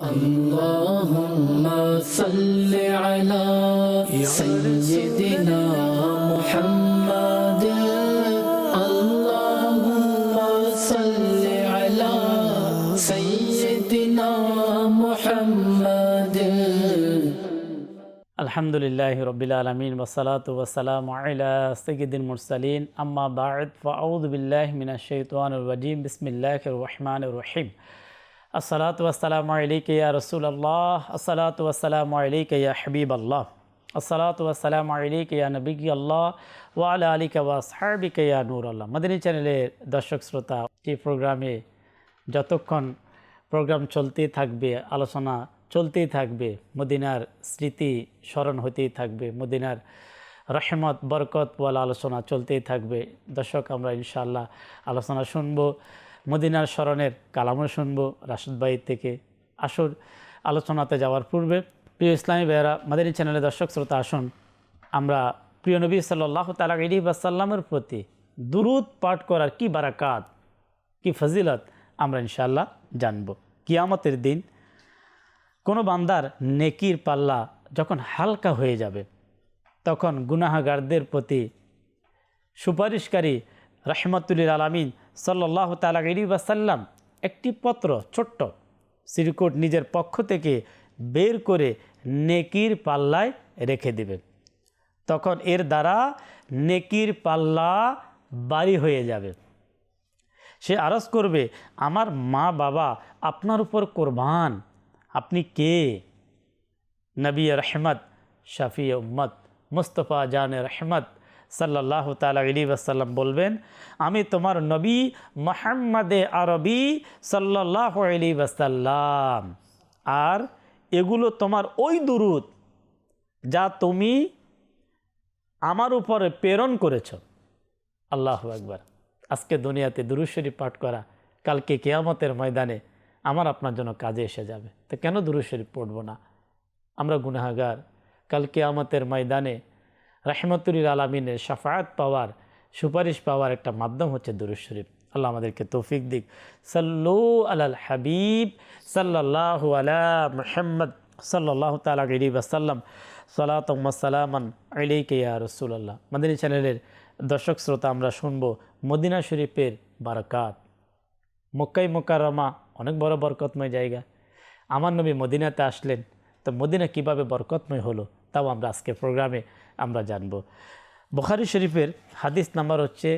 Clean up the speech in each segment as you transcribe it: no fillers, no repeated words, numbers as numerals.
اللهم صل على سيدنا محمد اللهم صل على سيدنا محمد الحمد لله رب العالمين والصلاة والسلام على سيد المرسلين أما بعد فأعوذ بالله من الشيطان الرجيم بسم الله الرحمن الرحيم الصلاة والسلام عليك يا رسول الله الصلاة والسلام عليك يا حبيب الله الصلاة والسلام عليك يا نبي الله وعلى آلك وأصحابك يا نور الله مدني চ্যানেলের দর্শক শ্রোতা এই প্রোগ্রামে যতক্ষণ প্রোগ্রাম চলতেই থাকবে আলোচনা চলতেই থাকবে মদিনার স্মৃতি স্মরণ হতেই থাকবে মদিনার রহমত বরকত ওয়ালা আলোচনা চলতেই থাকবে দর্শক আমরা ইনশাআল্লাহ আলোচনা শুনবো মদিনার স্মরণের কালামও শুনবো রাশেদ ভাই থেকে আসুন আলোচনাতে যাওয়ার পূর্বে প্রিয় ইসলামী ভাইয়েরা মাদানী চ্যানেলের দর্শক শ্রোতা আসুন আমরা প্রিয় নবী সাল্লাল্লাহু তাআলা আলাইহি ওয়াসাল্লামের প্রতি দুরূদ পাঠ করার কি বারাকাত কি ফজিলত আমরা ইনশাআল্লাহ জানব কিয়ামতের দিন কোনো বান্দার নেকির পাল্লা যখন হালকা হয়ে যাবে তখন গুনাহগারদের প্রতি সুপারিশকারী রাহমাতুল আলামিন সাল্লাল্লাহু তাআলা আলাইহি ওয়াসাল্লাম একটি পত্র ছোট্ট চিরকুট নিজের পক্ষ থেকে বের করে নেকির পাল্লায় রেখে দেবেন তখন এর দ্বারা নেকির পাল্লা ভারী হয়ে যাবে সে আরজ করবে আমার মা বাবা আপনার উপর কোরবান আপনি কে নবী রহমত শফি উম্মত মুস্তফা জানে রহমত সাল্লাল্লাহু তাআলা আলাইহি ওয়াসাল্লাম বলবেন আমি তোমার নবী মুহাম্মদে আরবি সাল্লাল্লাহু আলাইহি ওয়াসাল্লাম আর এগুলো তোমার ওই দুরূদ যা তুমি আমার উপরে প্রেরণ করেছ আল্লাহু আকবার আজকে দুনিয়াতে দুরূদ শরীফ পাঠ করা কালকে কিয়ামতের ময়দানে আমার আপনার জন্য কাজে এসে যাবে তো কেন দুরূদ শরীফ পড়ব না আমরা গুনাহগার কাল কিয়ামতের ময়দানে রাহমাতুল আলামিনের শাফাআত পাওয়ার সুপারিশ পাওয়ার একটা মাধ্যম হচ্ছে দুরূদ শরীফ আল্লাহ আমাদেরকে তৌফিক দিক সাল্লু আলাল হাবিব সাল্লাল্লাহু আলা মুহাম্মদ সাল্লাল্লাহু তাআলা আলাইহি ওয়াসাল্লাম সালাতুম ওয়া সালামান আলাইকা ইয়া রাসূলুল্লাহ মাদানী চ্যানেলের দর্শক শ্রোতা আমরা শুনবো মদিনা শরীফের বারাকাত মক্কায় মুকাররমা অনেক বড় বরকতময় জায়গা আমার নবী মদিনাতে আসলেন তো মদিনা কিভাবে বরকতময় হলো তাও আমরা আজকের প্রোগ্রামে আমরা জানব বুখারী শরীফের হাদিস নাম্বার হচ্ছে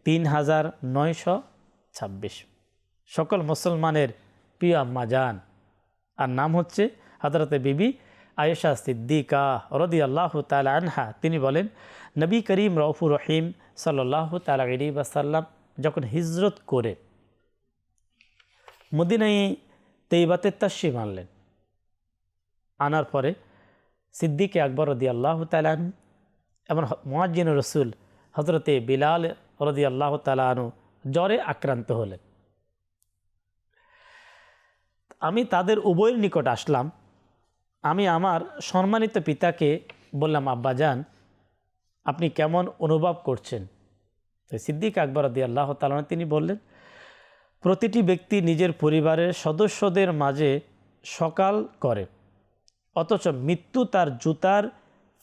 3926 সকল মুসলমানের প্রিয় আম্মা জান আর নাম হচ্ছে হযরতে বিবি আয়েশা সিদ্দিকা রাদিয়াল্লাহু তাআলা আনহা তিনি বলেন নবী করিম রউফুর রহিম সাল্লাল্লাহু তাআলা আলাইহি ওয়াসাল্লাম যখন হিজরত করে মদিনায় তৈবাতে তাশরিফ আনলেন আনার পরে সিদ্দিক আকবর রাদিয়াল্লাহু তাআলা আনহু এবং মুয়াজ্জিন রাসূল হযরতে বিলাল রাদিয়াল্লাহু তাআলা আনহু জ্বরে আক্রান্ত হলেন আমি তাদের উভয়ের নিকট আসলাম আমি আমার সম্মানিত পিতাকে বললাম আব্বাজান আপনি কেমন অনুভব করছেন তো সিদ্দিক আকবর রাদিয়াল্লাহু তাআলা আনহু তিনি বললেন প্রতিটি ব্যক্তি নিজের পরিবারের সদস্যদের মাঝে সকাল করে অথচ মৃত্যু তার জুতার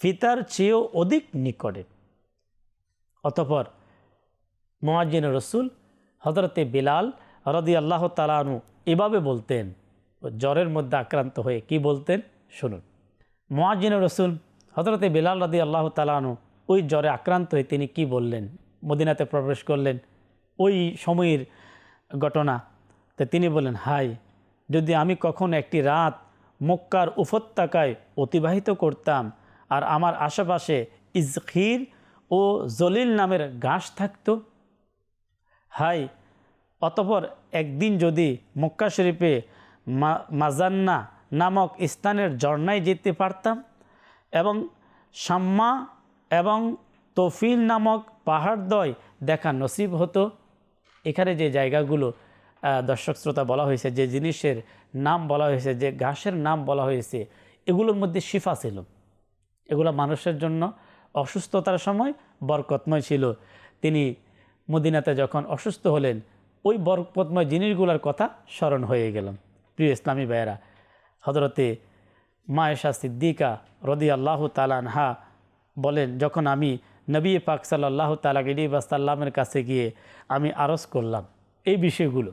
ফিতার চেয়েও অধিক নিকটে অতঃপর মুয়াজ্জিন রাসূল হযরতে বিলাল রাদিয়াল্লাহু তাআলা আনহু এভাবে বলতেন জ্বরের মধ্যে আক্রান্ত হয়ে কি বলতেন শুনুন মুয়াজ্জিন রাসূল হযরতে বিলাল রাদিয়াল্লাহু তাআলা আনহু ওই জ্বরে আক্রান্ত হয়ে তিনি কি বললেন মদিনাতে প্রবেশ করলেন ওই সময়ের ঘটনা তো তিনি বললেন হাই যদি আমি কখনো একটি রাত মক্কার উপত্যকায় অতিবাহিত করতাম আর আমার আশেপাশে ইজখির ও জলিল নামের ঘাস থাকতো হাই অতঃপর একদিন যদি মক্কা শরীফে মাজান্না নামক স্থানের ঝর্ণায় যেতে পারতাম এবং শাম্মা এবং তৌফিল নামক পাহাড়দ্বয় দেখা নসিব হতো এখানে যে জায়গাগুলো দর্শক শ্রোতা বলা হয়েছে যে জিনিসের নাম বলা হয়েছে যে ঘাসের নাম বলা হয়েছে এগুলোর মধ্যে শিফা ছিল এগুলো মানুষের জন্য অসুস্থতার সময় বরকতময় ছিল তিনি মদিনাতে যখন অসুস্থ হলেন ওই বরকতময় জিনিসগুলোর কথা স্মরণ হয়ে গেল প্রিয় ইসলামী ভাইয়েরা হযরতে মা আয়েশা সিদ্দিকা রাদিয়াল্লাহু তাআলা আনহা বলেন, যখন আমি নবী পাক সাল্লাল্লাহু তাআলা আলাইহি ওয়াসাল্লামের কাছে গিয়ে আমি আরজ করলাম এই বিষয়গুলো,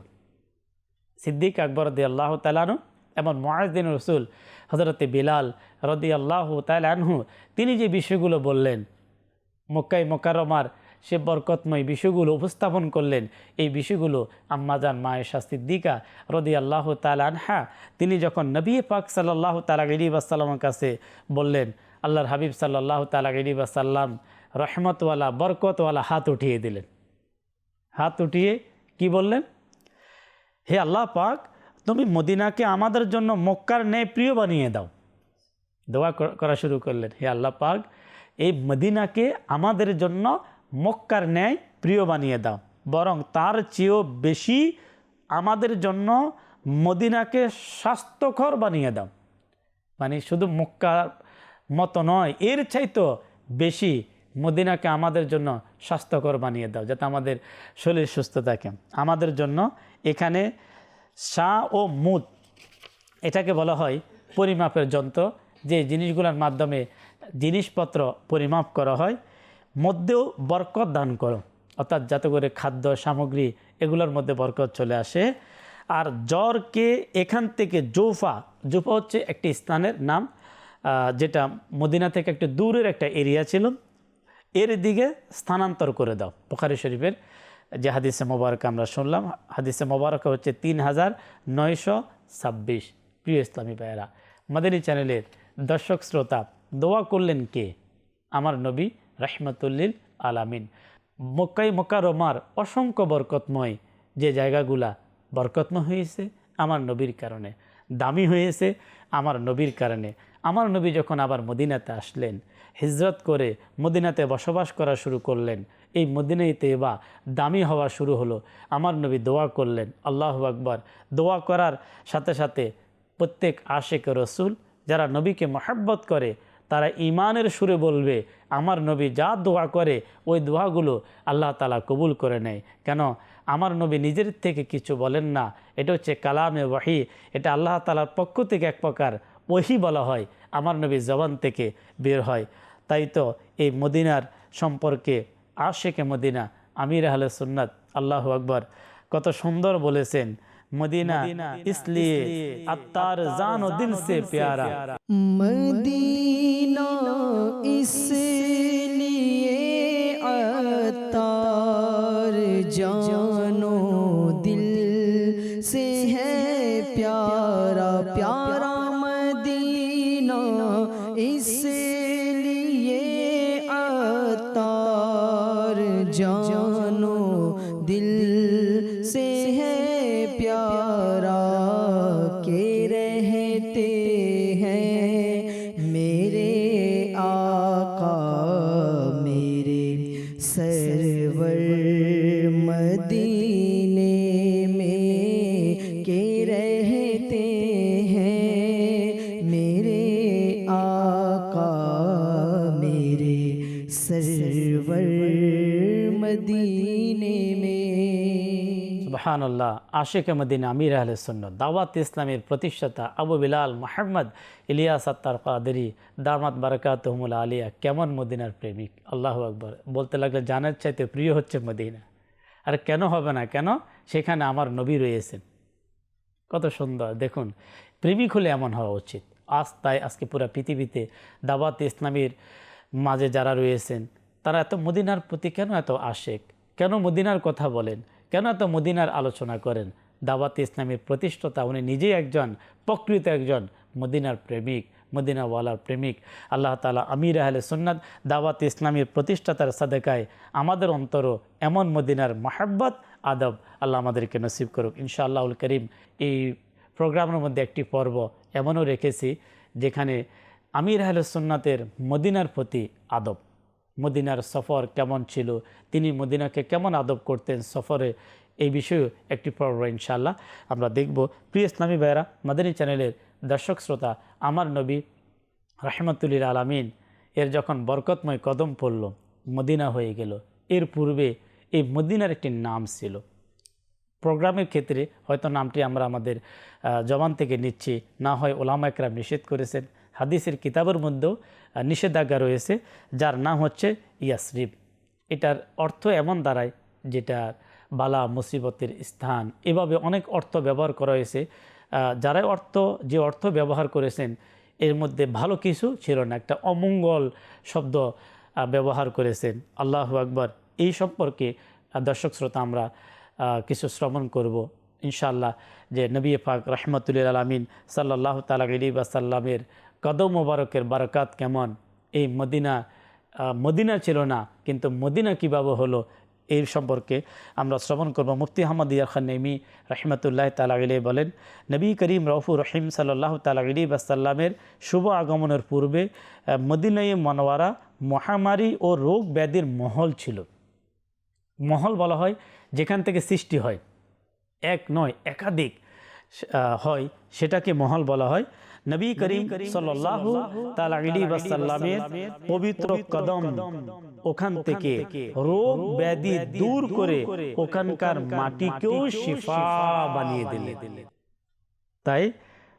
সিদ্দিক আকবর রাদিয়াল্লাহু তাআলা আনহু এবং মুয়াজ্জিন রাসূল হযরতে বিলাল রাদিয়াল্লাহু তাআলা আনহু তিনি যে বিষয়গুলো বললেন, মক্কায় মুকাররমার সে বরকতময় বিষয়গুলো উপস্থাপন করলেন, এই বিষয়গুলো আম্মাজান মা আয়েশা সিদ্দিকা রাদিয়াল্লাহু তাআলা আনহা তিনি যখন নবী পাক সাল্লাল্লাহু তাআলা আলাইহি ওয়াসাল্লামের কাছে বললেন, আল্লাহর হাবিব সাল্লাল্লাহু তাআলা আলাইহি ওয়াসাল্লাম রহমতওয়ালা বরকতওয়ালা হাত উঠিয়ে দিলেন। হাত উঠিয়ে কি বললেন? হে আল্লাহ পাক, তুমি মদিনাকে আমাদের জন্য মক্কার ন্যায় প্রিয় বানিয়ে দাও। দোয়া করা শুরু করলেন, হে আল্লাহ পাক, এই মদিনাকে আমাদের জন্য মক্কার ন্যায় প্রিয় বানিয়ে দাও, বরং তার চেয়েও বেশি আমাদের জন্য মদিনাকে স্বাস্থ্যকর বানিয়ে দাও। মানে শুধু মক্কার মতো নয়, এর চাইতেও বেশি মদিনাকে আমাদের জন্য স্বাস্থ্যকর বানিয়ে দাও, যাতে আমাদের শরীর সুস্থ থাকে। আমাদের জন্য এখানে সা ও মুদ এটাকে বলা হয় পরিমাপের যন্ত্র, যে জিনিসগুলোর মাধ্যমে জিনিসপত্র পরিমাপ করা হয়। মধ্যেও বরকত দান করো, অর্থাৎ যাতে করে খাদ্য সামগ্রী এগুলোর মধ্যে বরকত চলে আসে। আর জ্বরকে এখান থেকে জোফা হচ্ছে একটি স্থানের নাম, যেটা মদিনা থেকে একটু দূরের একটা এরিয়া ছিল, এর দিকে স্থানান্তর করে দাও। বুখারী শরীফের যে হাদিসে মোবারক আমরা শুনলাম, হাদিসে মোবারক হচ্ছে 3926। প্রিয় ইসলামী ভাইয়েরা, মাদানী চ্যানেলের দর্শক শ্রোতা, দোয়া করলেন কে? আমার নবী রাহমাতুল্লিল আলামিন। মক্কায় মুকাররমার অসংখ্য বরকতময় যে জায়গাগুলা বরকতময় হয়েছে আমার নবীর কারণে, দামি হয়েছে আমার নবীর কারণে। আমার নবী যখন আবার মদিনাতে আসলেন, হিজরত করে মদিনাতে বসবাস করা শুরু করলেন, এই মদিনায় তৈবা দামি হওয়া শুরু হলো। আমার নবী দোয়া করলেন, আল্লাহু আকবার। দোয়া করার সাথে সাথে প্রত্যেক আশিক রসুল যারা নবীকে মহব্বত করে তারা ঈমানের সুরে বলবে, আমার নবী যা দোয়া করে ওই দোয়াগুলো আল্লাহ তাআলা কবুল করে নেয়। কেন? আমার নবী নিজের থেকে কিছু বলেন না, এটা হচ্ছে কালামে ওয়াহি, এটা আল্লাহ তাআলার পক্ষ থেকে এক প্রকার ওহি বলা হয়, আমার নবী জবান থেকে বের হয়। তাই তো এই মদিনার সম্পর্কে আশিকে মদিনা আমির আহলে সুন্নাত আল্লাহু আকবার কত সুন্দর বলেছেন, মদিনা इसलिए अत्तार जानो दिल से प्यारा, मदीना इसलिए अत्तार जानो दिल से है प्यारा, प्यारा मदीना इसलिए अत्तार जानो दिल से है प्यारा, के रहते हैं मेरे आका मेरे सरवर मदीने में, के रहते हैं मेरे आका मेरे सरवर मदीने में। সুবহানাল্লাহ। আশিকে মদিনা আমির আহলে সুন্নাত দাওয়াত ইসলামের প্রতিষ্ঠাতা আবু বিলাল মুহাম্মদ ইলিয়াস আত্তার কাদেরী দামাত বারাকাতুহুমুল আলিয়া কেমন মদিনার প্রেমিক! আল্লাহু আকবার। বলতে লাগলে জানের চাইতে প্রিয় হচ্ছে মদিনা। আর কেন হবে না? কেন? সেখানে আমার নবী রয়েছেন। কত সুন্দর! দেখুন, প্রেমিক হলে এমন হওয়া উচিত। তাই আজকে পুরো পৃথিবীতে দাওয়াত ইসলামের মাঝে যারা রয়েছেন তারা এত মদিনার প্রতি কেন এত আশেক, কেন মদিনার কথা বলেন, কেন এত মদিনার আলোচনা করেন? দাওয়াত ইসলামের প্রতিষ্ঠাতা উনি নিজেই একজন প্রকৃত একজন মদিনার প্রেমিক, মদিনাওয়ালার প্রেমিক। আল্লাহ তাআলা আমির আহলে সুন্নাত দাওয়াত ইসলামের প্রতিষ্ঠাতার সাদেকায় আমাদের অন্তরও এমন মদিনার মহব্বত আদব আল্লাহ আমাদেরকে নসিব করুক ইনশাআল্লাহুল করিম। এই প্রোগ্রামের মধ্যে একটি পর্ব এমনও রেখেছি যেখানে আমির আহলে সুন্নাতের মদিনার প্রতি আদব, মদিনার সফর কেমন ছিল, তিনি মদিনাকে কেমন আদব করতেন সফরে, এই বিষয়ে একটি পর্ব ইনশাআল্লাহ আমরা দেখব। প্রিয় ইসলামী ভাইয়েরা, মাদানী চ্যানেলের দর্শক শ্রোতা, আমার নবী রাহমাতুল্লিল আলামিন এর যখন বরকতময় কদম পড়ল, মদিনা হয়ে গেল। এর পূর্বে এই মদিনার একটি নাম ছিল, প্রোগ্রামের ক্ষেত্রে হয়তো নামটি আমরা আমাদের জবান থেকে নিচ্ছি, না হয় ওলামা একরাম নিষেধ করেছেন। হাদিসের কিতাবের মধ্যেও নিষেধাজ্ঞা রয়েছে, যার নাম হচ্ছে ইয়াসরিব। এটার অর্থ এমন দাঁড়ায় যেটা বালা মুসিবতের স্থান, এভাবে অনেক অর্থ ব্যবহার করা হয়েছে। যারা যে অর্থ ব্যবহার করেছেন এর মধ্যে ভালো কিছু ছিল না, একটা অমঙ্গল শব্দ ব্যবহার করেছেন। আল্লাহু আকবার। এই সম্পর্কে দর্শক শ্রোতা আমরা কিছু শ্রবণ করব ইনশাআল্লাহ, যে নবী পাক রহমতুল্লিল আলামিন সাল্লাল্লাহু তাআলা আলাইহি ওয়াসাল্লামের কদম মোবারকের বারাকাত কেমন। এই মদিনা ছিল না, কিন্তু মদিনা কীভাবে হলো এই সম্পর্কে আমরা শ্রবণ করব। মুফতি আহমদ ইয়ার খান নেমি রহমতুল্লাহ তাআলা আলাইহি বলেন, নবী করিম রউফুর রহিম সাল্লাল্লাহু তাআলা আলাইহি ওয়াসাল্লামের শুভ আগমনের পূর্বে মদিনায়ে মুনাওয়ারা মহামারী ও রোগ ব্যাধির মহল ছিল। মহল বলা হয় যেখান থেকে সৃষ্টি হয়, এক নয় একাধিক হয়, সেটাকে মহল বলা হয়। নবী করিম সাল্লাল্লাহু তাআলা আলাইহি ওয়াসাল্লামের পবিত্র কদম ওখান থেকে রোগ ব্যাধি দূর করে ওখানকার মাটিকেও শিফা বানিয়ে দিলেন। তাই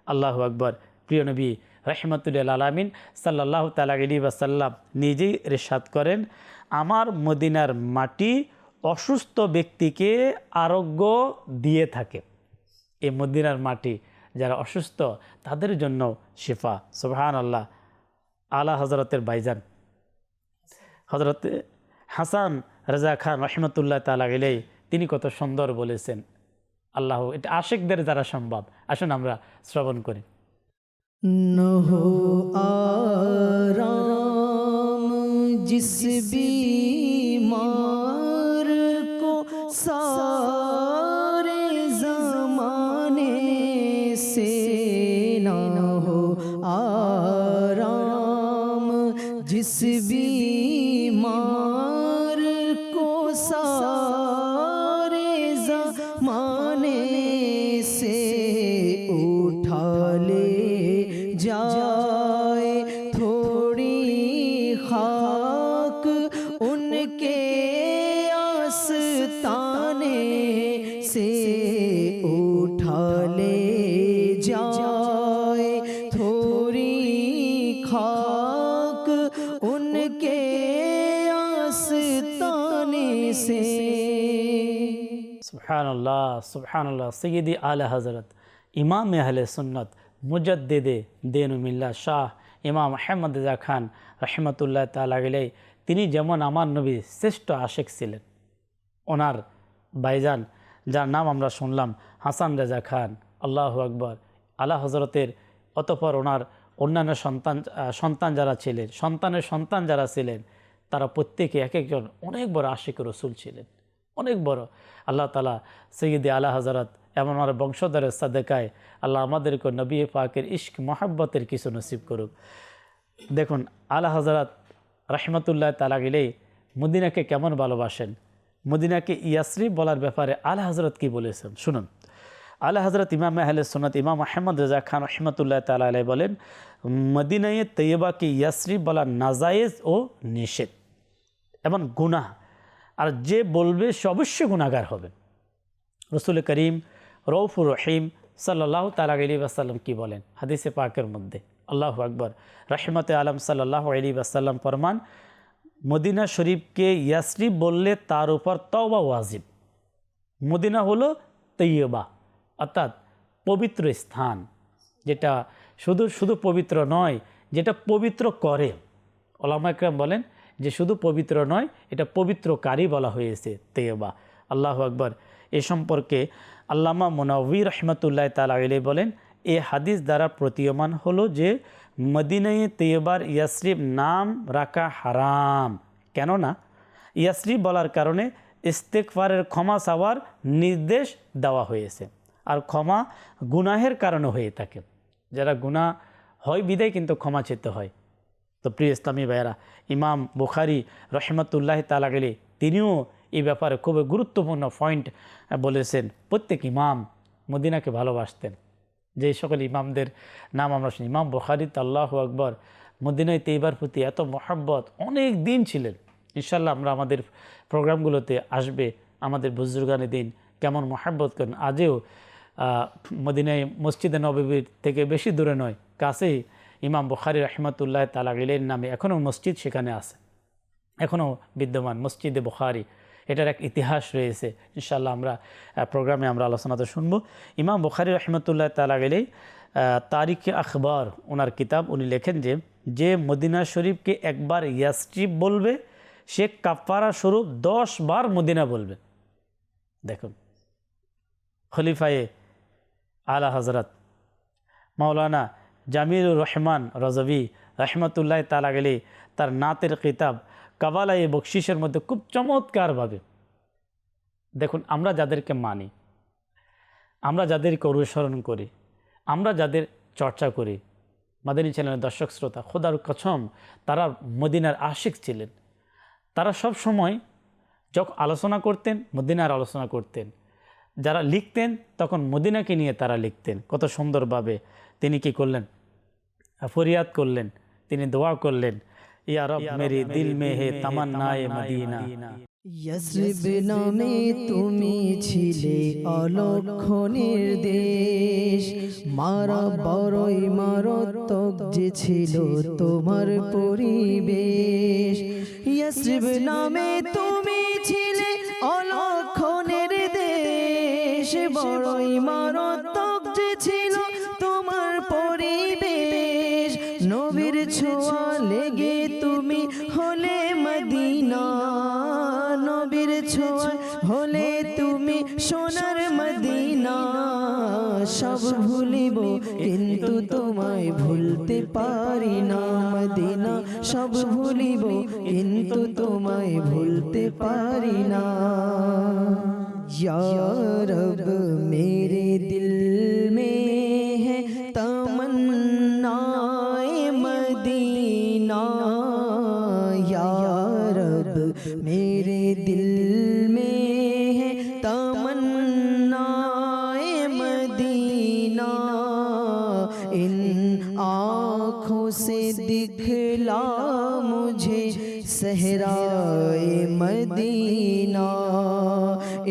আল্লাহু আকবার। প্রিয় নবী রহমতুল্লিল আলামিন সাল্লাল্লাহু তাআলা আলাইহি ওয়াসাল্লাম নিজেই ইরশাদ করেন, আমার মদিনার মাটি অসুস্থ ব্যক্তিকে আরোগ্য দিয়ে থাকে। এই মদিনার মাটি যারা অসুস্থ তাদের জন্য শিফা। সুবহানাল্লাহ। আলা হযরতের ভাইজান হযরত হাসান রাজা খান রহমতুল্লাহ তাআলা আলাইহি তিনি কত সুন্দর বলেছেন। আল্লাহ, এটা আশিকদের দ্বারা সম্ভব। আসুন আমরা শ্রবণ করি। न हो आराम जिस बीमार को सारे ज़माने से, न हो आराम जिस बीमार को सारे ज़माने से उठा ले जाए थोड़ी खाक उनके आस्ताने से, उठा ले जाए थोड़ी खाक उनके आस्ताने से। সুবহানাল্লাহ সুবহানাল্লাহ। সৈয়দি আলা হযরত ইমাম আহলে সুন্নাত মুজাদ্দিদে দিন মিল্লাহ শাহ ইমাম আহমদ রেজা খান রহমতুল্লাহ তাআলা আলাইহি তিনি যেমন আমার নবী শ্রেষ্ঠ আশিক ছিলেন, ওনার ভাইজান যার নাম আমরা শুনলাম হাসান রেজা খান, আল্লাহু আকবার, আলা হযরতের অতঃপর ওনার অন্যান্য সন্তান যারা ছিলেন, সন্তানের সন্তান যারা ছিলেন, তারা প্রত্যেকে এক একজন অনেক বড় আশিক রসুল ছিলেন, অনেক বড়। আল্লাহ তাআলা সৈয়দি আলা হযরত এমন আমার বংশধরের সাদেকায় আল্লাহ আমাদেরকে নবী পাকের ইশক মহাব্বতের কিছু নসিব করুক। দেখুন আলা হযরত রহমতুল্লাহ তাআলা আলাইহি মদিনাকে কেমন ভালোবাসেন। মদিনাকে ইয়াসরিব বলার ব্যাপারে আলা হযরত কি বলেছেন শুনুন। আলা হযরত ইমাম আহলে সুন্নাত ইমাম আহমদ রেজা খান রহমতুল্লাহ তাআলা আলাইহি বলেন, মদিনায়ে তৈয়বাকে ইয়াসরিব বলা নাজায়েজ ও নিষেধ এবং গুনাহ, আর যে বলবে সে অবশ্যই গুনাহগার হবে। রসুল করিম রউফুর রহিম সাল্লাল্লাহু তাআলা আলাইহি ওয়াসাল্লাম কি বলেন হাদিসে পাকের মধ্যে, আল্লাহু আকবার। রহমতে আলম সাল্লাল্লাহু আলাইহি ওয়াসাল্লাম ফরমান, মদিনা শরীফকে ইয়াসরিব বললে তার উপর তওবা ওয়াজিব। মদিনা হলো তৈয়বা অর্থাৎ পবিত্র স্থান, যেটা শুধু পবিত্র নয়, যেটা পবিত্র করে। ওলামা একরাম বলেন যে শুধু পবিত্র নয়, এটা পবিত্রকারী বলা হয়েছে তৈয়বা। আল্লাহু আকবার। এ সম্পর্কে আল্লামা মুনাওয়ি রহমতুল্লাহ তাআলা আলাইহি বলেন, এ হাদিস দ্বারা প্রতীয়মান হলো যে মদিনায়ে তৈয়বার ইয়াসরিব নাম রাখা হারাম। কেননা ইয়াসরিব বলার কারণে ইস্তেগফারের ক্ষমা চাওয়ার নির্দেশ দেওয়া হয়েছে, আর ক্ষমা গুনাহের কারণে হয়ে থাকে। যারা গুনাহ হয় বিদায় কিন্তু ক্ষমা চেতে হয়। তো প্রিয় ইসলামী ভাইয়েরা, ইমাম বুখারী রহমতুল্লাহ তাআলা আলাইহি তিনিও এই ব্যাপারে খুবই গুরুত্বপূর্ণ পয়েন্ট বলেছেন। প্রত্যেক ইমাম মদিনাকে ভালোবাসতেন। যে সকল ইমামদের নাম আমরা শুনি, ইমাম বুখারী আল্লাহু আকবার, মদিনায় তৈয়বার প্রতি এত মহব্বত অনেক দিন ছিলেন। ইনশাআল্লাহ আমরা আমাদের প্রোগ্রামগুলোতে আসবে আমাদের বুজুর্গানে দিন কেমন মহাব্বত করেন। আজও মদিনায় মসজিদে নববীর থেকে বেশি দূরে নয়, কাছেই ইমাম বুখারী রাহমাতুল্লাহ তাআলা আলাইহির নামে এখনও মসজিদ সেখানে আছে, এখনও বিদ্যমান মসজিদে বুখারী। এটার এক ইতিহাস রয়েছে, ইনশাআল্লাহ আমরা প্রোগ্রামে আমরা আলোচনাতে শুনব। ইমাম বুখারী রাহমাতুল্লাহ তাআলা আলাইহি তারিখে আখবার ওনার কিতাব, উনি লেখেন যে মদিনা শরীফকে একবার ইয়াসরিব বলবে সে কাফারা স্বরূপ 10 বার মদিনা বলবে। দেখুন, খলিফায়ে আলা হযরত মাওলানা জামিলুর রহমান রজভী রহমতুল্লাহ তাআলা আলাইহি তার নাতের কিতাব কাবালায়ে বকশিসের মধ্যে খুব চমৎকারভাবে, দেখুন, আমরা যাদেরকে মানি, আমরা যাদেরকে অনুসরণ করি, আমরা যাদের চর্চা করি, মাদানী চ্যানেলের দর্শক শ্রোতা, খোদার কসম তারা মদিনার আশিক ছিলেন। তারা সব সময় যখন আলোচনা করতেন মদিনার আলোচনা করতেন, যারা লিখতেন তখন মদিনাকে নিয়ে তারা লিখতেন। কত সুন্দরভাবে তিনি কি করলেন, ফরিয়াদ করলেন, তিনি দোয়া করলেন, ইয়া রব মেরি দিল মে হে তামান্নায়ে মদিনা। ইয়াসরিব নামে তুমি ছিলে অলক্ষণের দেশ, মারা বড়ই মারাত্মক যে ছিল তোমার পরিবেশ। ইয়াসরিব নামে তুমি ছিলে অলক্ষণের দেশ, বড়ই মারাত্মক যে ছিল তোমার পরিবেশ। নবীর ছোঁয়া লেগে তুমি হলে মদিনা, নবীর ছোঁয়া হলে তুমি সোনার মদিনা। সব ভুলিব কিন্তু তোমায় ভুলতে পারি না মদিনা, সব ভুলিব কিন্তু তোমায় ভুলতে পারি না। ইয়া রব মেরে দিল মে है तमन्नाए मदीना, या रब मेरे दिल में है तमन्नाए मदीना। इन आँखों से दिखला मुझे सहराए मदीना,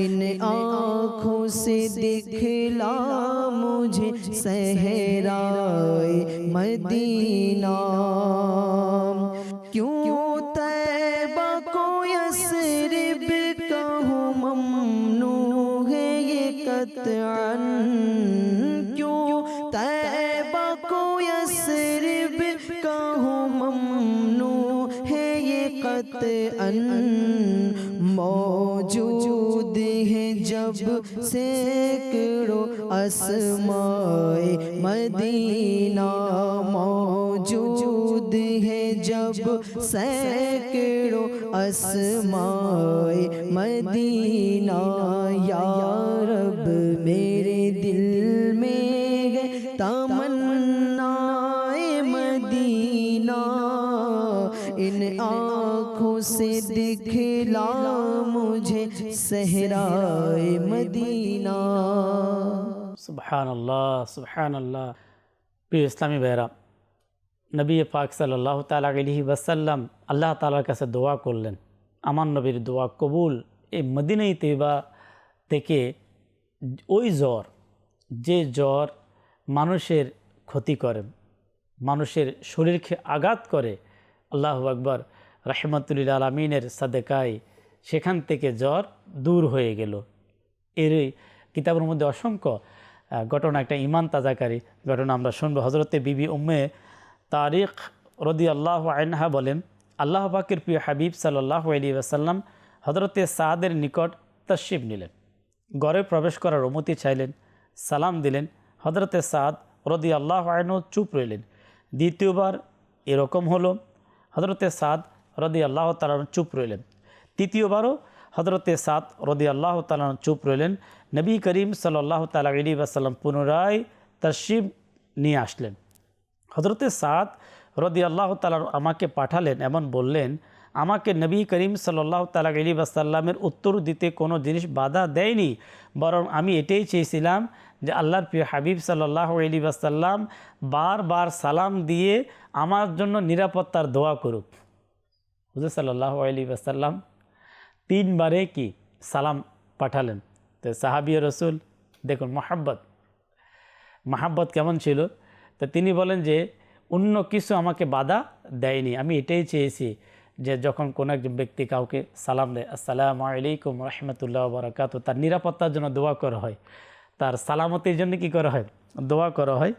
इन आँखों से दिखला मुझे सहराए मदीना। क्यों तैबा को यस्रिब कहूँ ममनू है ये कतअन, क्यों तैबा को यस्रिब कहूँ ममनू है ये कतअन। मौजूद है जब सैकड़ों अस्माए मदीना, मौजूद है जब सैकड़ों अस्माए मदीना। या रब मेरे दिल में है तमन्नाए मदीना, इन आँखों से दिखला मुझे सहराए मदीना। সুবহানাল্লাহ, সুবহানাল্লাহ। প্রিয় ইসলামী ভাইরা, নবী পাক সাল্লাল্লাহু তাআলা আলাইহি ওয়াসাল্লাম আল্লাহ তাআলার কাছে দোয়া করলেন, আমার নবীর দোয়া কবুল। এই মদিনাই তৈবা থেকে ওই জ্বর, যে জ্বর মানুষের ক্ষতি করে, মানুষের শরীরকে আঘাত করে, আল্লাহু আকবার, রাহমাতুল আলামিনের সাদেকায় সেখান থেকে জ্বর দূর হয়ে গেল। এর কিতাবের মধ্যে অসংখ্য ঘটনা, একটা ইমান তাজাকারী ঘটনা আমরা শুনবো। হজরতে বিবি উম্মে তারিক রাদিয়াল্লাহু আনহা বলেন, আল্লাহ পাকের প্রিয় হাবিব সাল্লাল্লাহু আলাইহি ওয়াসাল্লাম হজরতে সাদের নিকট তশরিফ নিলেন, ঘরে প্রবেশ করার অনুমতি চাইলেন, সালাম দিলেন। হজরতে সাদ রাদিয়াল্লাহু আনহু চুপ রইলেন। দ্বিতীয়বার এরকম হলো, হজরতে সাদ রাদিয়াল্লাহু তাআলা চুপ রইলেন। তৃতীয়বারও হজরতে সাদ রাদিয়াল্লাহু তাআলা চুপ রইলেন। নবী করিম সাল্লাল্লাহু তাআলা আলাইহি ওয়াসাল্লাম পুনরায় তশরিফ নিয়ে আসলেন। হজরতে সাদ রাদিয়াল্লাহু তাআলা আমাকে পাঠালেন এবং বললেন, আমাকে নবী করিম সাল্লাল্লাহু তাআলা আলাইহি ওয়াসাল্লামের উত্তর দিতে কোনো জিনিস বাধা দেয়নি, বরং আমি এটাই চেয়েছিলাম যে আল্লাহর প্রিয় হাবিব সাল্লাল্লাহু আলাইহি ওয়াসাল্লাম বারবার সালাম দিয়ে আমার জন্য নিরাপত্তার দোয়া করুক। হুজুর সাল্লাল্লাহু আলাইহি ওয়াসাল্লাম 3 বারে কি সালাম পাঠালেন। তো তো সাহাবী রসুল দেখুন মাহাব্বত কেমন ছিল। তো তিনি বলেন যে অন্য কিছু আমাকে বাধা দেয়নি, আমি এটাই চেয়েছি যে যখন কোনো একজন ব্যক্তি কাউকে সালাম দেয়, আসসালামু আলাইকুম রহমতুল্লাহ বারাকাতুহু, তার নিরাপত্তার জন্য দোয়া করা হয়, তার সালামতির জন্য কি করা হয়, দোয়া করা হয়।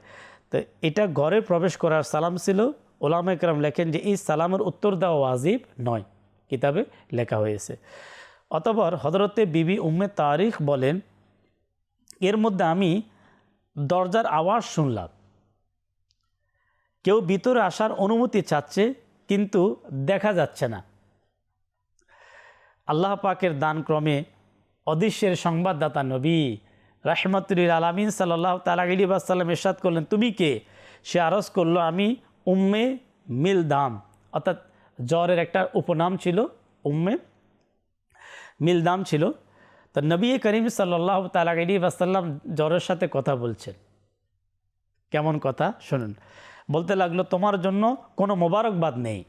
তো এটা ঘরে প্রবেশ করার সালাম ছিল। ওলামা একরাম লেখেন যে এই সালামের উত্তর দেওয়া ওয়াজিব নয়, কিতাবে লেখা হয়েছে। অতঃপর হযরতে বিবি উম্মে তারিখ বলেন, এর মধ্যে আমি দরজার আওয়াজ শুনলাম, কেউ ভিতরে আসার অনুমতি চাচ্ছে কিন্তু দেখা যাচ্ছে না। আল্লাহ পাকের দান ক্রমে অদৃশ্যের সংবাদদাতা নবী রাহমাতুল আলামিন সাল্লাল্লাহু তাআলা আলাইহি ওয়াসাল্লাম ইরশাদ করলেন, তুমি কে? সে আরজ করলো, আমি উম্মে মিলদাম, অর্থাৎ জ্বরের একটা উপনাম ছিল, উম্মে মিলদাম ছিল। তো নবী করিম সাল্লাল্লাহু তাআলা আলাইহি ওয়াসাল্লাম জ্বরের সাথে কথা বলছেন। কেমন কথা শুনুন। বলতে লাগলো, তোমার জন্য কোনো মোবারকবাদ নেই,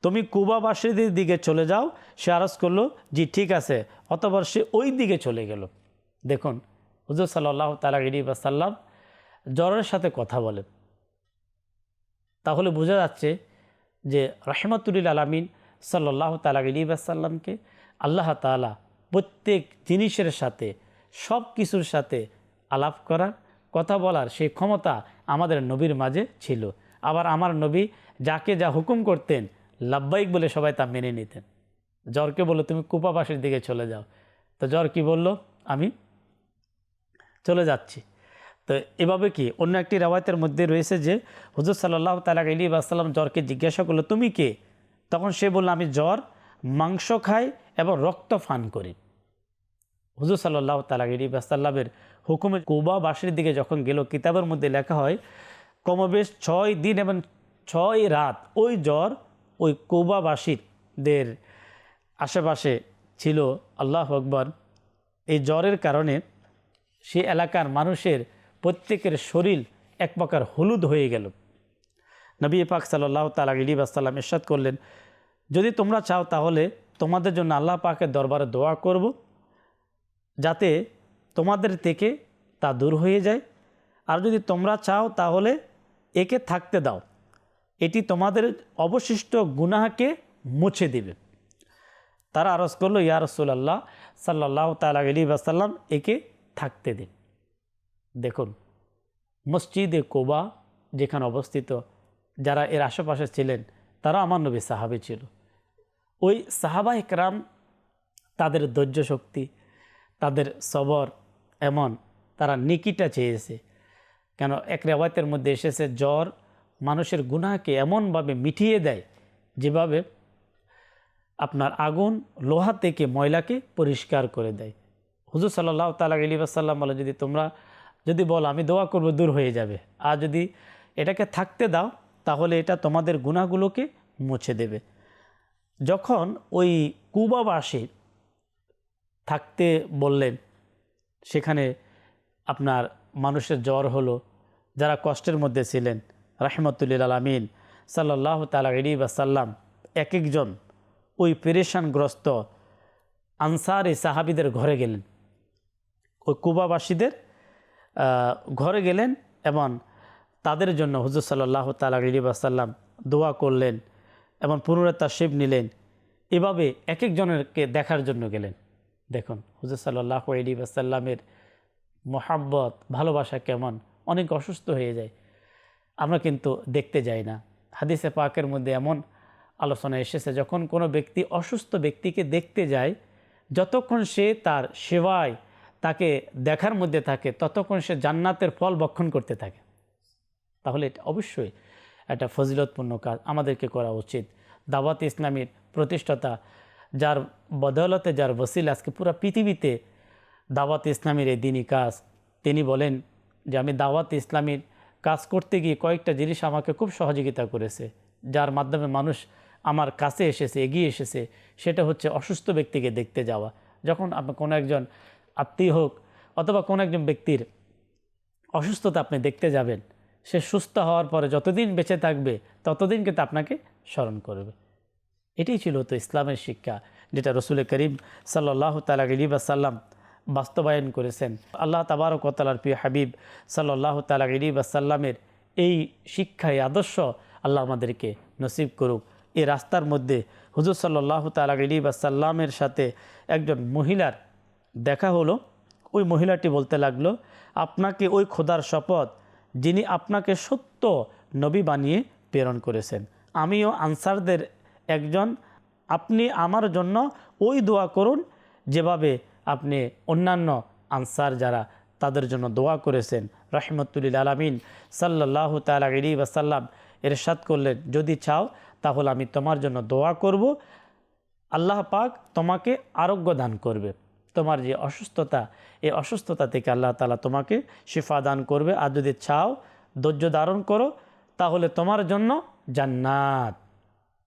তুমি কুবাবাসীদের দিকে চলে যাও। সে আরজ করলো, জি ঠিক আছে। অতঃপর সে ওই দিকে চলে গেল। দেখুন হুজুর সাল্লাল্লাহু তাআলা আলাইহি ওয়াসাল্লাম জ্বরের সাথে কথা বলেন। তাহলে বোঝা যাচ্ছে যে রাহমাতুল আলামিন সাল্লাল্লাহু তাআলা আলাইহি ওয়াসাল্লামকে আল্লাহ তাআলা প্রত্যেক জিনিসের সাথে, সব কিছুর সাথে আলাপ করার, কথা বলার সেই ক্ষমতা আমাদের নবীর মাঝে ছিল। আবার আমার নবী যাকে যা হুকুম করতেন লাব্বাইক বলে সবাই তা মেনে নিতেন। জ্বরকে বললো, তুমি কুপাবাসীর দিকে চলে যাও। তো জ্বর কি বলল, আমি চলে যাচ্ছি। তো এভাবে কি অন্য একটি রাওয়ায়াতের মধ্যে রয়েছে যে হুজুর সাল্লাল্লাহু তাআলা আলাইহি ওয়াসাল্লাম জ্বরকে জিজ্ঞাসা করলো, তুমি কে? তখন সে বলল, আমি জ্বর মাংস খাই এবং রক্ত পান করি। হুজুর সাল্লাল্লাহু তাআলা আলাইহি ওয়াসাল্লামের হুকুমে কুবাবাসীর দিকে যখন গেল, কিতাবের মধ্যে লেখা হয় কমবেশ 6 দিন এবং 6 রাত ওই জ্বর ওই কুবাবাসীদের আশেপাশে ছিল। আল্লাহু আকবার। এই জ্বরের কারণে সে এলাকার মানুষের প্রত্যেকের শরীর এক প্রকার হলুদ হয়ে গেল। নবী পাক সাল্লাল্লাহু তাআলা আলাইহি ওয়াসাল্লাম ইরশাদ করলেন, যদি তোমরা চাও তাহলে তোমাদের জন্য আল্লাহ পাকের দরবারে দোয়া করব যাতে তোমাদের থেকে তা দূর হয়ে যায়, আর যদি তোমরা চাও তাহলে একে থাকতে দাও, এটি তোমাদের অবশিষ্ট গুনাহকে মুছে দিবে। তারা আরজ করলো, ইয়া রাসূলুল্লাহ সাল্লাল্লাহু তাআলা আলাইহি ওয়াসাল্লাম একে থাকতে দিন। দেখুন মসজিদে কুবা যেখানে অবস্থিত, যারা এর আশেপাশে ছিলেন তারা আমার নবী সাহাবী ছিল। ওই সাহাবা একরাম তাদের ধৈর্য শক্তি, তাদের সবর এমন, তারা নেকিটা চেয়েছে। কেন এক রেওয়ায়াতের মধ্যে এসেছে জ্বর মানুষের গুনাহকে এমনভাবে মিটিয়ে দেয় যেভাবে আপনার আগুন লোহা থেকে ময়লাকে পরিষ্কার করে দেয়। হুজুর সাল্লাল্লাহু তাআলা আলাইহি ওয়াসাল্লাম বলে, যদি তোমরা যদি বলো আমি দোয়া করব দূর হয়ে যাবে, আর যদি এটাকে থাকতে দাও তাহলে এটা তোমাদের গুনাহগুলোকে মুছে দেবে। যখন ওই কুবাবাসী থাকতে বললেন, সেখানে আপনার মানুষের জ্বর হলো, যারা কষ্টের মধ্যে ছিলেন, রাহমাতুল আলামিন সাল্লাল্লাহু তাআলা আলাইহি ওয়াসাল্লাম এক একজন ওই পেরেশানগ্রস্ত আনসারি সাহাবীদের ঘরে গেলেন, ওই কুবাবাসীদের ঘরে গেলেন এবং তাদের জন্য হুজুর সাল্লাল্লাহু তাআলা আলাইহি ওয়াসাল্লাম দোয়া করলেন এবং পুনরায় তাশরিফ নিলেন। এভাবে এক একজনেরকে দেখার জন্য গেলেন। দেখুন হুজুর সাল্লাল্লাহু আলাইহি ওয়াসাল্লামের মহাব্বত, ভালোবাসা কেমন। অনেক অসুস্থ হয়ে যায়, আমরা কিন্তু দেখতে যাই না। হাদিসে পাকের মধ্যে এমন আলোচনা এসেছে, যখন কোনো ব্যক্তি অসুস্থ ব্যক্তিকে দেখতে যায়, যতক্ষণ সে তার সেবায় তাকে দেখার মধ্যে থাকে ততক্ষণ সে জান্নাতের ফল ভক্ষণ করতে থাকে। তাহলে এটা অবশ্যই একটা ফজিলতপূর্ণ কাজ আমাদেরকে করা উচিত। দাওয়াত ইসলামীর প্রতিষ্ঠাতা, যার বদৌলতে, যার ওসিলা আজকে পুরো পৃথিবীতে দাওয়াত ইসলামীর এই দিনই কাজ, তিনি বলেন যে আমি দাওয়াত ইসলামীর কাজ করতে গিয়ে কয়েকটা জিনিস আমাকে খুব সহযোগিতা করেছে, যার মাধ্যমে মানুষ আমার কাছে এসেছে, এগিয়ে এসেছে। সেটা হচ্ছে অসুস্থ ব্যক্তিকে দেখতে যাওয়া। যখন আপনি কোনো একজন আত্মীয় হোক অথবা কোনো একজন ব্যক্তির অসুস্থতা আপনি দেখতে যাবেন, সে সুস্থ হওয়ার পরে যতদিন বেঁচে থাকবে ততদিন কিন্তু আপনাকে স্মরণ করবে। এটাই ছিল তো ইসলামের শিক্ষা, যেটা রসুল করিম সাল্লাল্লাহু তাআলা আলাইহি ওয়াসাল্লাম বাস্তবায়ন করেছেন। আল্লাহ তাবারক ওয়া তাআলার প্রিয় হাবিব সাল্লাল্লাহু তাআলা আলাইহি ওয়াসাল্লামের এই শিক্ষা, এই আদর্শ আল্লাহ আমাদেরকে নসিব করুক। এই রাস্তার মধ্যে হুজুর সাল্লাল্লাহু তাআলা আলাইহি ওয়াসাল্লামের সাথে একজন মহিলার দেখা হলো। ওই মহিলাটি বলতে লাগলো, আপনাকে ওই খোদার শপথ যিনি আপনাকে সত্য নবী বানিয়ে প্রেরণ করেছেন, আমিও আনসারদের একজন, আপনি আমার জন্য ওই দোয়া করুন যেভাবে আপনি অন্যান্য আনসার যারা তাদের জন্য দোয়া করেছেন। রাহমাতুল লিল আলামিন সাল্লাল্লাহু তাআলা আলাইহি ওয়াসাল্লাম ইরশাদ করলেন, যদি চাও তাহলে আমি তোমার জন্য দোয়া করব, আল্লাহ পাক তোমাকে আরোগ্য দান করবে। তোমার যে অসুস্থতা, এই অসুস্থতা থেকে আল্লাহ তাআলা তোমাকে শিফা দান করবে। আর যদি চাও, ধৈর্য ধারণ করো, তাহলে তোমার জন্য জান্নাত।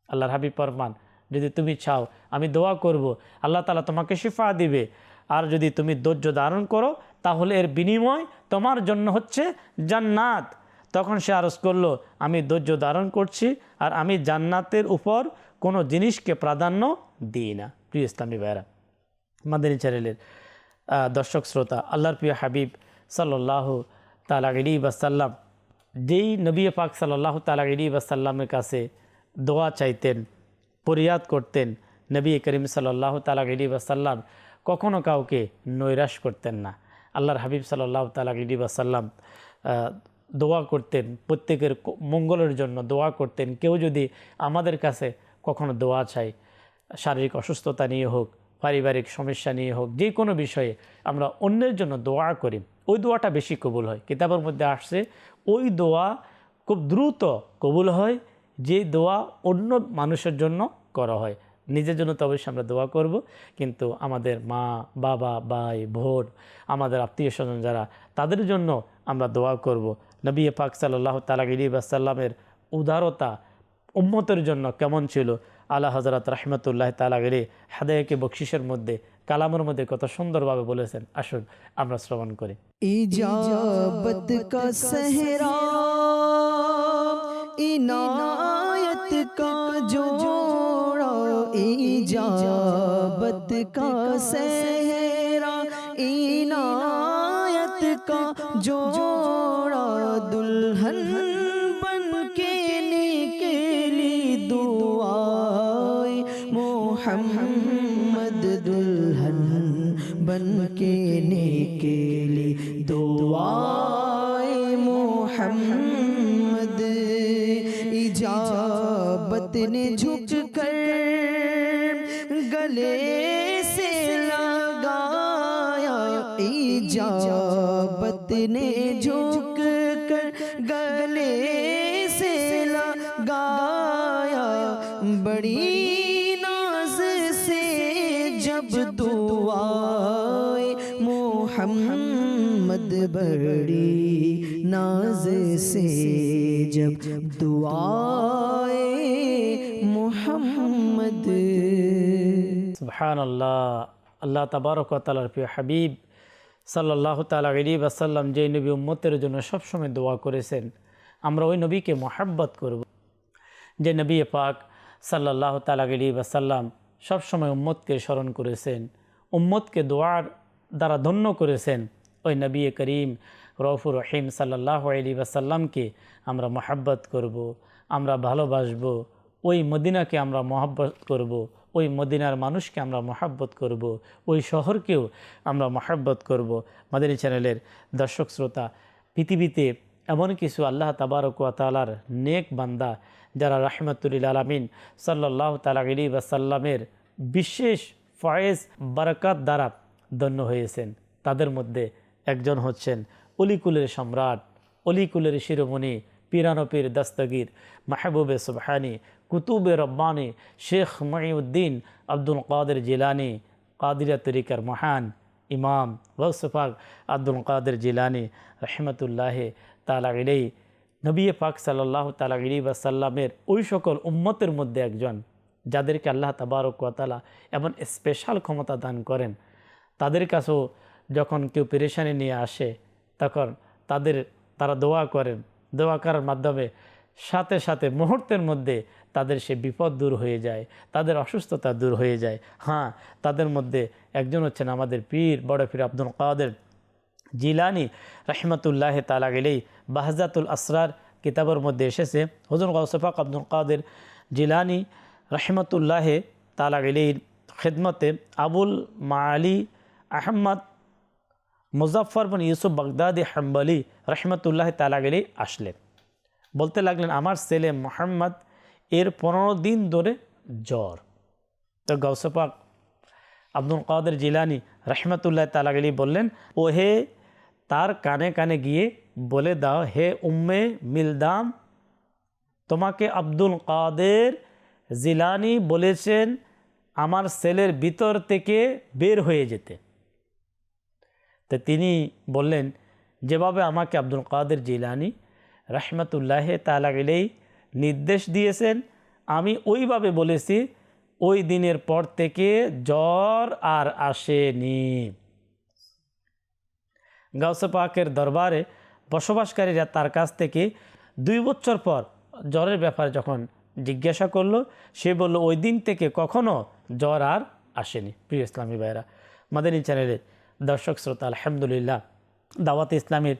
আল্লাহর হাবিব ফরমান, যদি তুমি চাও আমি দোয়া করব, আল্লাহ তাআলা তোমাকে শিফা দিবে। আর যদি তুমি ধৈর্য ধারণ করো, তাহলে এর বিনিময় তোমার জন্য হচ্ছে জান্নাত। তখন সে আরজ করলো, আমি ধৈর্য ধারণ করছি আর আমি জান্নাতের উপর কোনো জিনিসকে প্রাধান্য দিই না। প্রিয় ইসলামী ভাইরা, মাদানী চ্যানেলের দর্শক শ্রোতা, আল্লাহর প্রিয় হাবিব সাল্লাল্লাহু তাআলা আলাইহি ওয়াসাল্লাম যেই নবী পাক সাল্লাল্লাহু তাআলা আলাইহি ওয়াসাল্লামের কাছে দোয়া চাইতেন, ফরিয়াদ করতেন, নবী করিম সাল্লাল্লাহু তাআলা আলাইহি ওয়াসাল্লাম কখনো কাউকে নৈরাশ করতেন না। আল্লাহর হাবিব সাল্লাল্লাহু তাআলা আলাইহি ওয়াসাল্লাম দোয়া করতেন, প্রত্যেকের মঙ্গলের জন্য দোয়া করতেন। কেউ যদি আমাদের কাছে কখনো দোয়া চায়, শারীরিক অসুস্থতা নিয়ে হোক, পারিবারিক সমস্যা নিয়ে হোক, যে কোনো বিষয়ে আমরা অন্যের জন্য দোয়া করি, ওই দোয়াটা বেশি কবুল হয়। কিতাবের মধ্যে আসছে ওই দোয়া খুব দ্রুত কবুল হয় যে দোয়া অন্য মানুষের জন্য করা হয়। নিজের জন্য তো অবশ্যই আমরা দোয়া করব, কিন্তু আমাদের মা, বাবা, ভাই, বোন, আমাদের আত্মীয় স্বজন যারা, তাদের জন্য আমরা দোয়া করব। নবী পাক সাল্লাল্লাহু তাআলা আলাইহি ওয়াসাল্লামের উদারতা উম্মতের জন্য কেমন ছিল, আলা হযরত রাহমাতুল্লাহি তাআলা আলাইহি হাদায়াকে বকশিসের মধ্যে, কালামের মধ্যে কত সুন্দরভাবে বলেছেন। আসুন আমরা শ্রবণ করি। इजाबत का सहरा, इनायत का जोड़ा, इजाबत का सहरा, इनायत का जोड़ा, दुल्हन बन के निकली दुआए मोहम्मद, दुल्हन बन के निकली दुआए मोहम्मद। इजाबत ने झुक कर गले से लगाया, इजाबत ने झुक कर गले से लगाया, बड़ी नाज से जब दुआए मोहम्मद, बड़ी नाज से जब दुआए मोहम्मद। সুবহানাল্লাহ। আল্লাহ তাবারক ওয়া তাআলার প্রিয় হাবিব সাল্লাল্লাহু তাআলা আলাইহি ওয়াসাল্লাম যে নবী উম্মতের জন্য সবসময় দোয়া করেছেন, আমরা ওই নবীকে মহাব্বত করব। যে নবী পাক সাল্লাল্লাহু তাআলা আলাইহি ওয়াসাল্লাম সবসময় উম্মতকে স্মরণ করেছেন, উম্মতকে দোয়ার দ্বারা ধন্য করেছেন, ওই নবী করিম রউফুর রহিম সাল্লাল্লাহু আলাইহি ওয়াসাল্লামকে আমরা মহাব্বত করব, আমরা ভালোবাসব, ওই মদিনাকে আমরা মহাব্বত করব, ওই মদিনার মানুষকে আমরা মহাব্বত করব, ওই শহরকেও আমরা মহাব্বত করব। মাদানী চ্যানেলের দর্শক শ্রোতা, পৃথিবীতে এমন কিছু আল্লাহ তাবারক ওয়া তাআলার নেক বান্দা যারা রাহমাতুল লিল আলামিন সাল্লাল্লাহু তাআলা আলাইহি ওয়াসাল্লামের বিশেষ ফয়েজ বারাকাত দ্বারা ধন্য হয়েছেন, তাদের মধ্যে একজন হচ্ছেন অলিকুলের সম্রাট, অলিকুলের শিরোমণি, পীরানপীর দস্তগীর, মাহবুবে সুবহানি, কুতুবে রব্বানি, শেখ মুঈউদ্দিন আব্দুল কাদের জিলানি, কাদিরিয়া তরিকার মহান ইমাম গৌসে পাক আব্দুল কাদের জিলানি রহমতুল্লাহ তাআলা আলাইহি, নবী পাক সাল্লাল্লাহু তাআলা আলাইহি ওয়াসাল্লামের ওই সকল উম্মতের মধ্যে একজন যাদেরকে আল্লাহ তাবারক ওয়া তাআলা এমন স্পেশাল ক্ষমতা দান করেন। তাদের কাছেও যখন কেউ পেরেশানি নিয়ে আসে, তখন তারা দোয়া করেন, দোয়া করার মাধ্যমে সাথে সাথে মুহূর্তের মধ্যে তাদের সে বিপদ দূর হয়ে যায়, তাদের অসুস্থতা দূর হয়ে যায়। হ্যাঁ, তাদের মধ্যে একজন হচ্ছেন আমাদের পীর, বড় পীর আব্দুল কাদের জিলানী রহমতুল্লাহ তাআলা আলাইহি। বাহজাতুল আসরার কিতাবের মধ্যে এসেছে হুজুর গাউস পাক আব্দুল কাদের জিলানী রহমতুল্লাহ তাআলা আলাইহির খিদমতে আবুল মাআলি আহমদ মুজাফফর বিন ইউসুফ বাগদাদি হাম্বলি রহমতুল্লাহ তাআলা আলাইহি আসলেন। বলতে লাগলেন, আমার ছেলে মোহাম্মদ এর 15 দিন ধরে জ্বর। তো গাউস পাক আব্দুল কাদের জিলানী রহমতুল্লাহ তাআলা আলাইহি বললেন, ও হে, তার কানে কানে গিয়ে বলে দাও, হে উম্মে মিলদাম, তোমাকে আব্দুল কাদের জিলানী বলেছেন আমার ছেলের ভিতর থেকে বের হয়ে যেতে। তো তিনি বললেন, যেভাবে আমাকে আব্দুল কাদের জিলানী রহমতুল্লাহ তাআলা আলাইহি নির্দেশ দিয়েছেন আমি ওইভাবে বলেছি, ওই দিনের পর থেকে জ্বর আর আসেনি। গাউসে পাকের দরবারে বসবাসকারীরা তার কাছ থেকে 2 বছর পর জ্বরের ব্যাপারে যখন জিজ্ঞাসা করলো, সে বলল, ওই দিন থেকে কখনো জ্বর আর আসেনি। প্রিয় ইসলামী ভাইরা, মাদানী চ্যানেলের দর্শক শ্রোতা, আলহামদুলিল্লাহ দাওয়াতে ইসলামীর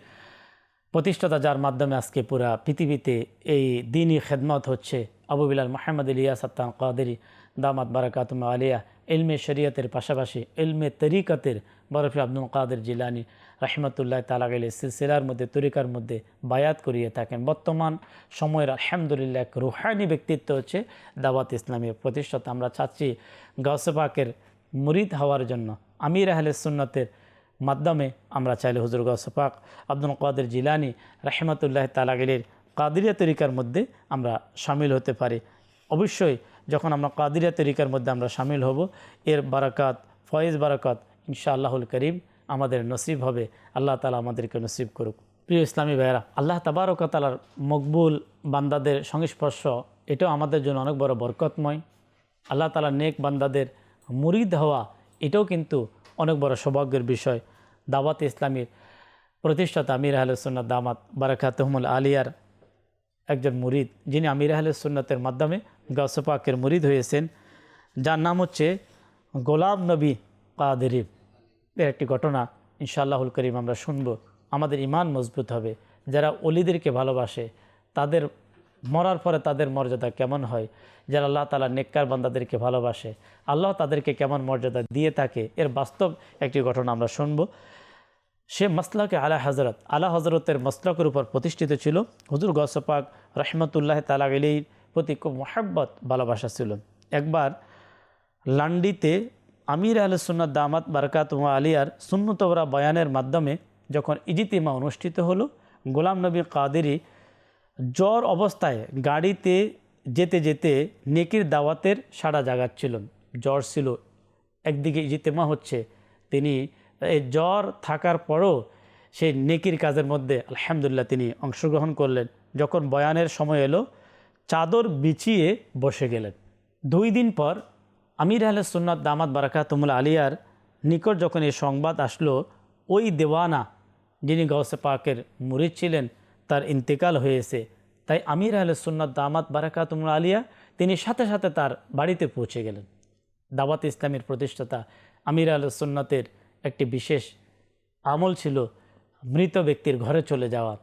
প্রতিষ্ঠাতা, যার মাধ্যমে আজকে পুরা পৃথিবীতে এই দিনই খেদমত হচ্ছে, আবু বিলাল মোহাম্মদ ইলিয়াস আত্তান কাদেরী দামাত বারাকাতুম আলিয়া, ইলমে শরিয়তের পাশাপাশি ইলমে তরিকতের বরফি আব্দুল কাদের জিলানী রহমতুল্লাহ তাআলা আলাইহি সিলসিলার মধ্যে, তরিকার মধ্যে বায়াত করিয়ে থাকেন। বর্তমান সময়ের আলহামদুলিল্লাহ এক রুহানি ব্যক্তিত্ব হচ্ছে দাওয়াত ইসলামীর প্রতিষ্ঠাতা। আমরা চাচ্ছি গাউসে পাকের মুরিদ হওয়ার জন্য, আমির আহলে সুন্নতের মাধ্যমে আমরা চাইলে হুজুর গাউসে পাক আব্দুল কাদের জিলানী রহমতুল্লাহ তাআলা আলাইহির কাদিরিয়া তরিকার মধ্যে আমরা শামিল হতে পারি। অবশ্যই যখন আমরা কাদিরিয়া তরিকার মধ্যে আমরা শামিল হব, এর বারাকাত, ফয়েজ বারাকাত ইনশাআল্লাহুল করিম আমাদের নসিব হবে। আল্লাহ তাআলা আমাদেরকে নসিব করুক। প্রিয় ইসলামী ভাইয়েরা, আল্লাহ তাবারক ওয়া তাআলার মকবুল বান্দাদের সংস্পর্শ, এটাও আমাদের জন্য অনেক বড় বরকতময়। আল্লাহ তাআলার নেক বান্দাদের মুরিদ হওয়া, এটাও কিন্তু অনেক বড় সৌভাগ্যের বিষয়। দাওয়াত ইসলামীর প্রতিষ্ঠাতা আমির আহলে সুন্নাত দামাত বারাকাতুহুমুল আলিয়ার একজন মুরিদ, যিনি আমির আহলে সুন্নাতের মাধ্যমে গাউসে পাকের মুরিদ হয়েছেন, যার নাম হচ্ছে গোলাম নবী কাদেরী। এর একটি ঘটনা ইনশাআল্লাহুল করিম আমরা শুনব। আমাদের ঈমান মজবুত হবে। যারা ওলিদেরকে ভালোবাসে, তাদের মরার পরে তাদের মর্যাদা কেমন হয়, যারা আল্লাহ তাআলা নেককার বান্দাদেরকে ভালোবাসে, আল্লাহ তাদেরকে কেমন মর্যাদা দিয়ে থাকে, এর বাস্তব একটি ঘটনা আমরা শুনব। সে মাসলাকে আলা হজরতের মাসলাকের উপর প্রতিষ্ঠিত ছিল। হুজুর গাউসে পাক রহমতুল্লাহ তাআলা আলাইহির প্রতি খুব মহব্বত, ভালোবাসা ছিল। একবার লান্ডিতে আমির আহলে সুন্নাত দামাত বারাকাতুহু আলিয়ার সুন্নত ওরা বয়ানের মাধ্যমে যখন ইজতিমা অনুষ্ঠিত হলো, গোলাম নবী কাদেরী জ্বর অবস্থায় গাড়িতে যেতে যেতে নেকির দাওয়াতের সাড়া জাগাচ্ছিলেন। জ্বর ছিল, একদিকে ইজতিমা হচ্ছে, তিনি এই জ্বর থাকার পরও সেই নেকির কাজের মধ্যে আলহামদুলিল্লাহ তিনি অংশগ্রহণ করলেন। যখন বয়ানের সময় এলো, চাদর বিছিয়ে বসে গেলেন। 2 দিন পর আমির আহলে সুন্নাত দামাত বারাকাতুহুল আলিয়ার নিকট যখন এই সংবাদ আসলো, ওই দেওয়ানা যিনি গাউসে পাকের মুরিদ ছিলেন, তার ইন্তেকাল হয়েছে। তাই আমির আহলে সুন্নাত দামাত বারাকাতুহুল আলিয়া তিনি সাথে সাথে তার বাড়িতে পৌঁছে গেলেন। দাওয়াত ইসলামের প্রতিষ্ঠাতা আমির আহলে সুন্নাতের একটি বিশেষ আমল ছিল মৃত ব্যক্তির ঘরে চলে যাওয়া,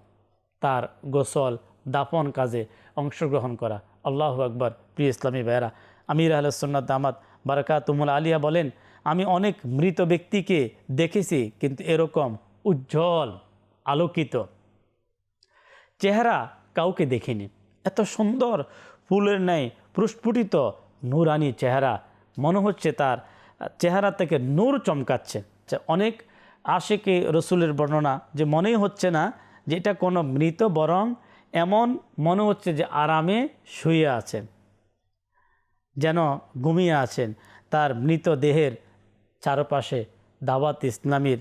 তার গোসল দাফন কাজে অংশগ্রহণ করা। আল্লাহু আকবার। প্রিয় ইসলামী ভাইয়েরা, আমির আহলে সুন্নাত দামাত বারাকাতুহুল আলিয়া বলেন, আমি অনেক মৃত ব্যক্তিকে দেখেছি, কিন্তু এরকম উজ্জ্বল আলোকিত চেহারা কাউকে দেখিনি। এত সুন্দর ফুলের ন্যায় প্রস্ফুটিত নূরানি চেহারা, মনে হচ্ছে তার চেহারা থেকে নূর চমকাচ্ছে। অনেক আশিকে রসুলের বর্ণনা যে মনেই হচ্ছে না যে এটা কোনো মৃত, বরং এমন মনে হচ্ছে যে আরামে শুয়ে আছেন, যেন ঘুমিয়ে আছেন। তার মৃত দেহের চারপাশে দাওয়াত ইসলামীর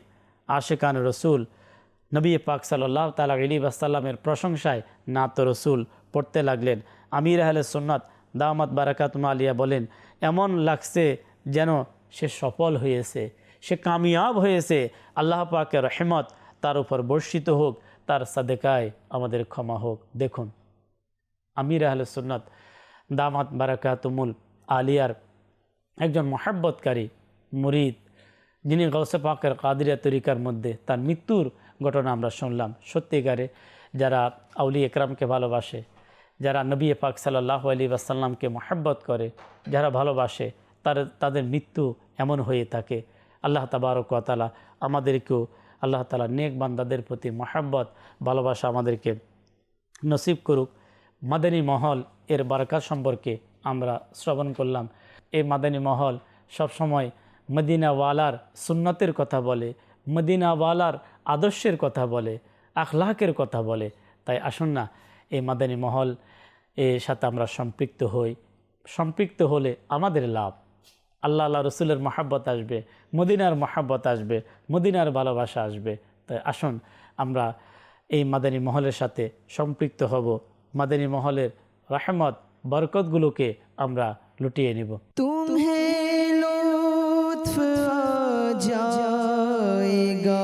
আশিকান রসুল নবী পাক সাল্লাল্লাহু তাআলা আলাইহি ওয়াসাল্লামের প্রশংসায় নাত রসুল পড়তে লাগলেন। আমির আহলে সুন্নাত দামাত বারাকাতুহু আলিয়া বলেন, এমন লাগছে যেন সে সফল হয়েছে, সে কামিয়াব হয়েছে। আল্লাহ পাকের রহমত তার উপর বর্ষিত হোক, তার সাদেকায় আমাদের ক্ষমা হোক। দেখুন আমির আহলে সুন্নাত দামাত বারাকাতুমুল আলিয়ার একজন মহাব্বতকারী মুরিদ, যিনি গাউসে পাকের কাদিরিয়া তরিকার মধ্যে তার মৃত্যুর ঘটনা আমরা শুনলাম। সত্যিকারে যারা আউলি একরামকে ভালোবাসে, যারা নবী পাক সাল্লাল্লাহু আলাইহি ওয়াসাল্লামকে মহাব্বত করে, যারা ভালোবাসে, তাদের মৃত্যু এমন হয়ে থাকে। আল্লাহ তাবারক ওয়া তাআলা আমাদেরকেও আল্লাহ তাআলা নেক বান্দাদের প্রতি মহাব্বত ভালোবাসা আমাদেরকে নসিব করুক। মাদানী মহল এর বারাকাত সম্পর্কে আমরা শ্রবণ করলাম। এই মাদানী মহল সবসময় মদিনাওয়ালার সুন্নতের কথা বলে, মদিনাওয়ালার আদর্শের কথা বলে, আখলাকের কথা বলে। তাই আসুন না এই মাদানী মহল এর সাথে আমরা সম্পৃক্ত হই। সম্পৃক্ত হলে আমাদের লাভ। আল্লাহ আল্লাহ রসুলের মহাব্বত আসবে, মদিনার মহাব্বত আসবে, মদিনার ভালোবাসা আসবে। তাই আসুন আমরা এই মাদানী মহলের সাথে সম্পৃক্ত হব, মাদানী মহলের রহমত বরকতগুলোকে আমরা লুটিয়ে নিব। तुम्हें लुत्फ आ जाएगा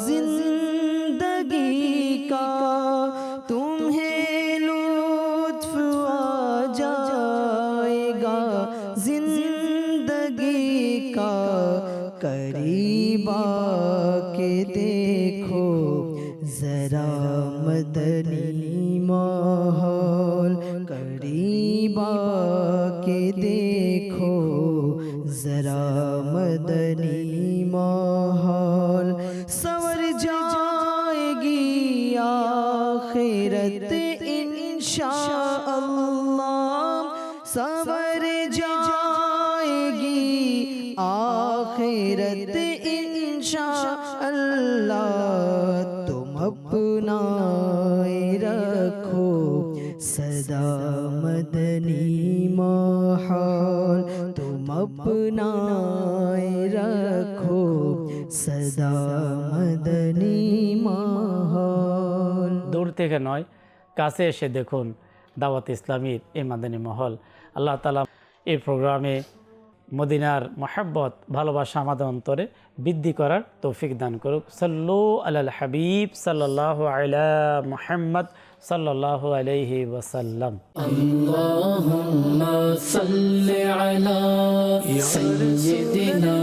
जिंदगी का, तुम्हें लुत्फ आ जाएगा जिंदगी का। करीब आके देखो जरा मदनी माहौल, करीब आके देखो जरा मदनी माहौल। संवर जाएगी आखिरत इंशाअल्लाह, संवर जाएगी आखिरत इंशाअल्लाह। तुम अपनाए रखो सदा मदनी माहौल, तुम अपनाए रखो सदा मदनी माहौल। দূর থেকে নয়, কাছে এসে দেখুন দাওয়াত ইসলামীর এই মাদানী মহল। আল্লাহ তাআলা এই প্রোগ্রামে মদিনার মহাব্বত ভালোবাসা আমাদের অন্তরে বৃদ্ধি করার তৌফিক দান করুক। সাল্লু আলাল হাবিব সাল্লাল্লাহু আলা মুহাম্মদ সাল্লাল্লাহু আলাইহি ওয়াসাল্লাম। اللهم صل على سيدنا